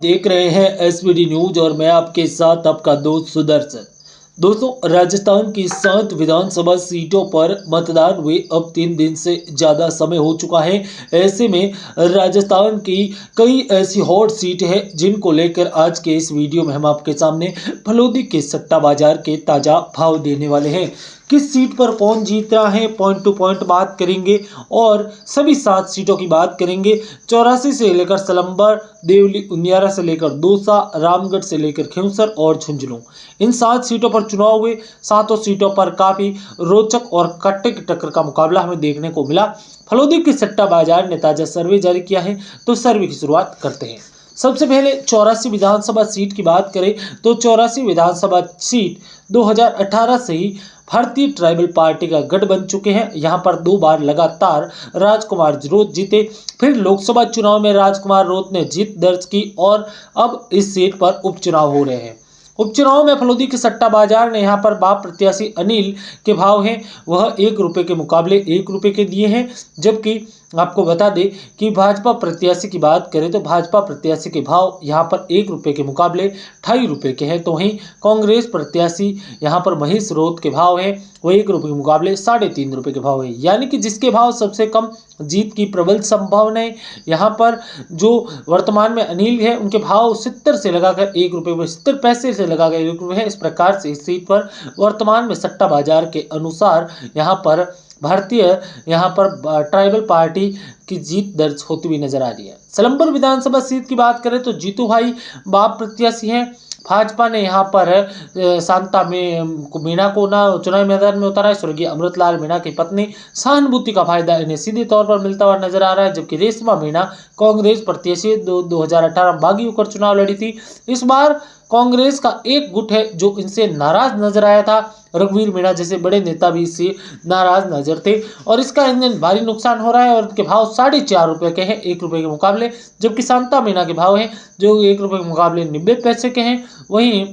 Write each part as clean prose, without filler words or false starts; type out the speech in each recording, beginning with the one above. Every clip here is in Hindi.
देख रहे हैं एसवीडी न्यूज और मैं आपके साथ आपका दोस्त सुदर्शन। दोस्तों, राजस्थान की 7 विधानसभा सीटों पर मतदान हुए अब 3 दिन से ज़्यादा समय हो चुका है। ऐसे में राजस्थान की कई ऐसी हॉट सीट है जिनको लेकर आज के इस वीडियो में हम आपके सामने फलोदी के सट्टा बाजार के ताज़ा भाव देने वाले हैं। किस सीट पर कौन जीत रहा है, पॉइंट टू पॉइंट बात करेंगे और सभी 7 सीटों की बात करेंगे। 84 से लेकर सलम्बर, देवली, उनियारा से लेकर दौसा, रामगढ़ से लेकर खिंवसर और झुंझुनू, इन 7 सीटों पर चुनाव हुए। 7 सीटों पर काफी रोचक और कट्टे की टक्कर का मुकाबला हमें देखने को मिला। फलोदी की सट्टा बाजार ने ताजा सर्वे जारी किया है, तो सर्वे की शुरुआत करते हैं। सबसे पहले 84 विधानसभा सीट की बात करें तो 84 विधानसभा सीट 2018 से ही भारतीय ट्राइबल पार्टी का गढ़ बन चुके हैं। यहां पर 2 बार लगातार राजकुमार रोत जीते। फिर लोकसभा चुनाव में राजकुमार रोत ने जीत दर्ज की और अब इस सीट पर उपचुनाव हो रहे हैं। उपचुनाव में फलोदी के सट्टा बाजार ने यहां पर बाप प्रत्याशी अनिल के भाव हैं वह 1 रुपए के मुकाबले 1 रुपए के दिए हैं। जबकि आपको बता दें कि भाजपा प्रत्याशी की बात करें तो भाजपा प्रत्याशी के भाव यहां पर 1 रुपए के मुकाबले 2.5 रुपए के हैं। तो वहीं कांग्रेस प्रत्याशी यहां पर महेश रोत के भाव है वो 1 रुपए के मुकाबले 3.5 रुपए के भाव है, यानी कि जिसके भाव सबसे कम जीत की प्रबल संभावना है। यहाँ पर जो वर्तमान में अनिल है उनके भाव 70 से लगाकर 1 रुपए में 70 पैसे से लगाकर 1 रुपए है। इस प्रकार से इस सीट पर वर्तमान में सट्टा बाजार के अनुसार यहाँ पर भारतीय ट्राइबल पार्टी की जीत दर्ज होती हुई नजर आ रही है। सलम्बर विधानसभा सीट की बात करें तो जीतू भाई बाप प्रत्याशी हैं। भाजपा ने यहाँ पर शांता मीणा को ना चुनावी मैदान में उतारा है। स्वर्गीय अमृतलाल मीणा की पत्नी सहानुभूति का फायदा इन्हें सीधे तौर पर मिलता हुआ नजर आ रहा है। जबकि रेशमा मीणा कांग्रेस प्रत्याशी 2018 में बागी होकर चुनाव लड़ी थी। इस बार कांग्रेस का एक गुट है जो इनसे नाराज नजर आया था। रघुवीर मीणा जैसे बड़े नेता भी इससे नाराज नजर थे और इसका इन्हें भारी नुकसान हो रहा है और इनके भाव 4.5 रुपए के हैं 1 रुपए के मुकाबले। जबकि शांता मीणा के भाव हैं जो 1 रुपए के मुकाबले 90 पैसे के हैं। वहीं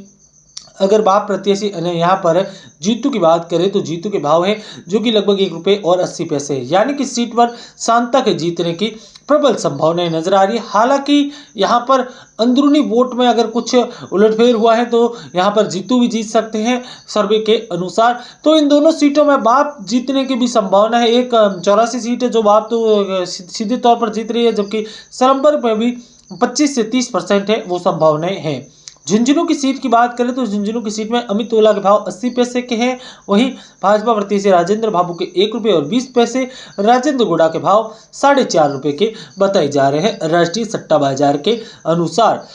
अगर बाप प्रत्याशी यहाँ पर जीतू की बात करें तो जीतू के भाव है जो कि लगभग 1 रुपए और 80 पैसे है, यानी कि सीट पर शांता के जीतने की प्रबल संभावनाएं नजर आ रही है। हालांकि यहाँ पर अंदरूनी वोट में अगर कुछ उलटफेर हुआ है तो यहाँ पर जीतू भी जीत सकते हैं सर्वे के अनुसार। तो इन दोनों सीटों में बाप जीतने की भी संभावना है। एक 84 सीट है जो बाप तो सीधे तौर पर जीत रही है, जबकि सलम्बर में भी 25 से 30% है वो संभावनाएं हैं। झुंझुनू की सीट की बात करें तो झुंझुनू की सीट में अमित ओला के भाव 80 पैसे के हैं। वहीं भाजपा प्रत्याशी राजेंद्र बाबू के 1 रुपए और 20 पैसे, राजेंद्र गुड़ा के भाव 4.5 रुपए के बताए जा रहे हैं राष्ट्रीय सट्टा बाजार के अनुसार।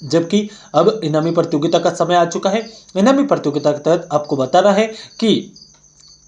जबकि अब इनामी प्रतियोगिता का समय आ चुका है। इनामी प्रतियोगिता के तहत आपको बताना है कि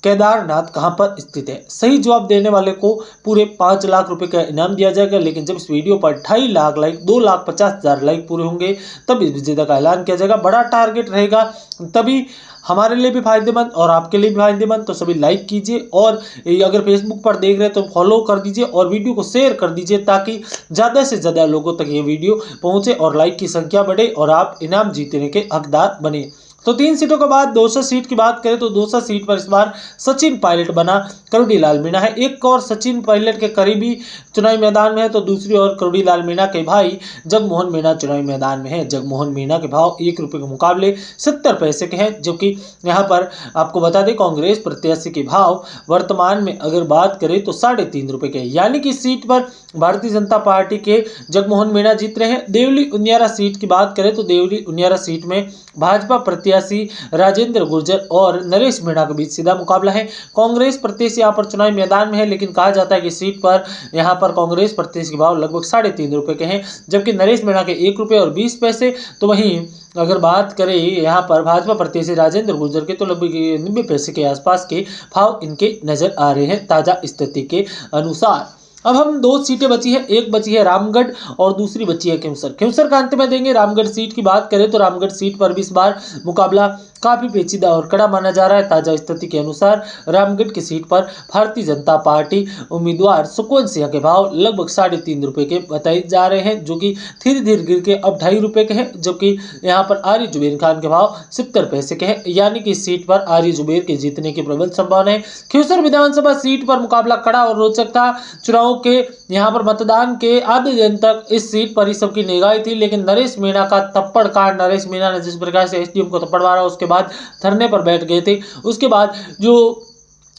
केदारनाथ कहां पर स्थित है। सही जवाब देने वाले को पूरे 5 लाख रुपए का इनाम दिया जाएगा, लेकिन जब इस वीडियो पर 2.5 लाख लाइक 2,50,000 लाइक पूरे होंगे तब इस विजेता का ऐलान किया जाएगा। बड़ा टारगेट रहेगा, तभी हमारे लिए भी फायदेमंद और आपके लिए भी फायदेमंद। तो सभी लाइक कीजिए और अगर फेसबुक पर देख रहे हैं तो फॉलो कर दीजिए और वीडियो को शेयर कर दीजिए ताकि ज़्यादा से ज़्यादा लोगों तक ये वीडियो पहुंचे और लाइक की संख्या बढ़े और आप इनाम जीतने के हकदार बने। तो 3 सीटों के बाद 200 सीट की बात करें तो 200 सीट पर इस बार सचिन पायलट बना करोड़ी लाल मीणा है। एक और सचिन पायलट के करीबी चुनावी मैदान में है तो दूसरी ओर करोड़ी लाल मीणा के भाई जगमोहन मीणा चुनावी मैदान में है। जगमोहन मीणा के भाव 1 रुपए के मुकाबले 70 पैसे के हैं। जबकि यहाँ पर आपको बता दें कांग्रेस प्रत्याशी के भाव वर्तमान में अगर बात करें तो 3.5 रुपए के, यानी कि सीट पर भारतीय जनता पार्टी के जगमोहन मीणा जीत रहे हैं। देवली उनियारा सीट की बात करें तो देवली उनियारा सीट में भाजपा प्रत्याशी राजेंद्र गुर्जर और नरेश मीणा के बीच सीधा मुकाबला है। कांग्रेस प्रत्याशी यहाँ पर चुनावी मैदान में है, लेकिन कहा जाता है कि सीट पर यहाँ पर कांग्रेस प्रत्याशी के भाव लगभग 3.5 रुपए के हैं, जबकि नरेश मीणा के 1 रुपए और 20 पैसे। तो वहीं अगर बात करें यहाँ पर भाजपा प्रत्याशी राजेंद्र गुर्जर के तो लगभग 90 पैसे के आसपास के भाव इनके नजर आ रहे हैं ताजा स्थिति के अनुसार। अब हम 2 सीटें बची है, एक बची है रामगढ़ और दूसरी बची है खिंवसर। खिंवसर का अंत में देंगे। रामगढ़ सीट की बात करें तो रामगढ़ सीट पर भी इस बार मुकाबला काफी पेचीदा और कड़ा माना जा रहा है। ताजा स्थिति के अनुसार रामगढ़ की सीट पर भारतीय जनता पार्टी उम्मीदवार सुखवंत सिंह के भाव लगभग 3.5 रुपए के बताए जा रहे हैं, जो कि धीरे धीरे गिर के अब 2.5 रुपए के हैं। जबकि यहाँ पर आर्य जुबेर खान के भाव 70 पैसे के हैं, यानी कि सीट पर आर्य जुबेर के जीतने की प्रबल संभावना है। खिंवसर विधानसभा सीट पर मुकाबला कड़ा और रोचक था। चुनाव चुनाव के यहाँ पर मतदान के आधे दिन तक इस सीट पर ही सबकी निगाहें थी, लेकिन नरेश मीणा का थप्पड़ कांड, नरेश मीणा ने जिस प्रकार से एसडीएम को थप्पड़ मारा उसके बाद धरने पर बैठ गए थे। उसके बाद जो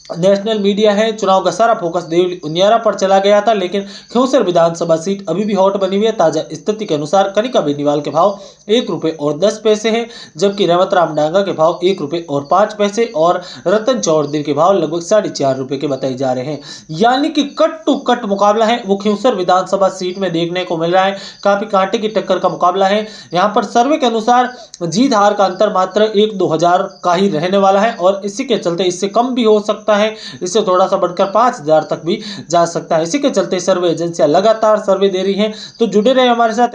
नेशनल मीडिया है, चुनाव का सारा फोकस देवली उनियारा पर चला गया था, लेकिन खिंवसर विधानसभा सीट अभी भी हॉट बनी हुई है। ताजा स्थिति के अनुसार कनिका बेनीवाल के भाव 1 रुपए और 10 पैसे हैं, जबकि रेवत राम डांगा के भाव 1 रुपए और 5 पैसे और रतन चौधरी के भाव लगभग 4.5 रुपए के बताए जा रहे हैं। यानी कि कट टू कट मुकाबला है वो खिंवसर विधानसभा सीट में देखने को मिल रहा है। काफी कांटे की टक्कर का मुकाबला है। यहाँ पर सर्वे के अनुसार जीत हार का अंतर मात्र 1-2 हजार का ही रहने वाला है और इसी के चलते इससे कम भी हो सकता है, इससे थोड़ा सा बढ़कर 5,000 तक भी जा सकता है। इसी के चलते सर्वे एजेंसियां लगातार सर्वे दे रही हैं। तो जुड़े रहे हमारे साथ।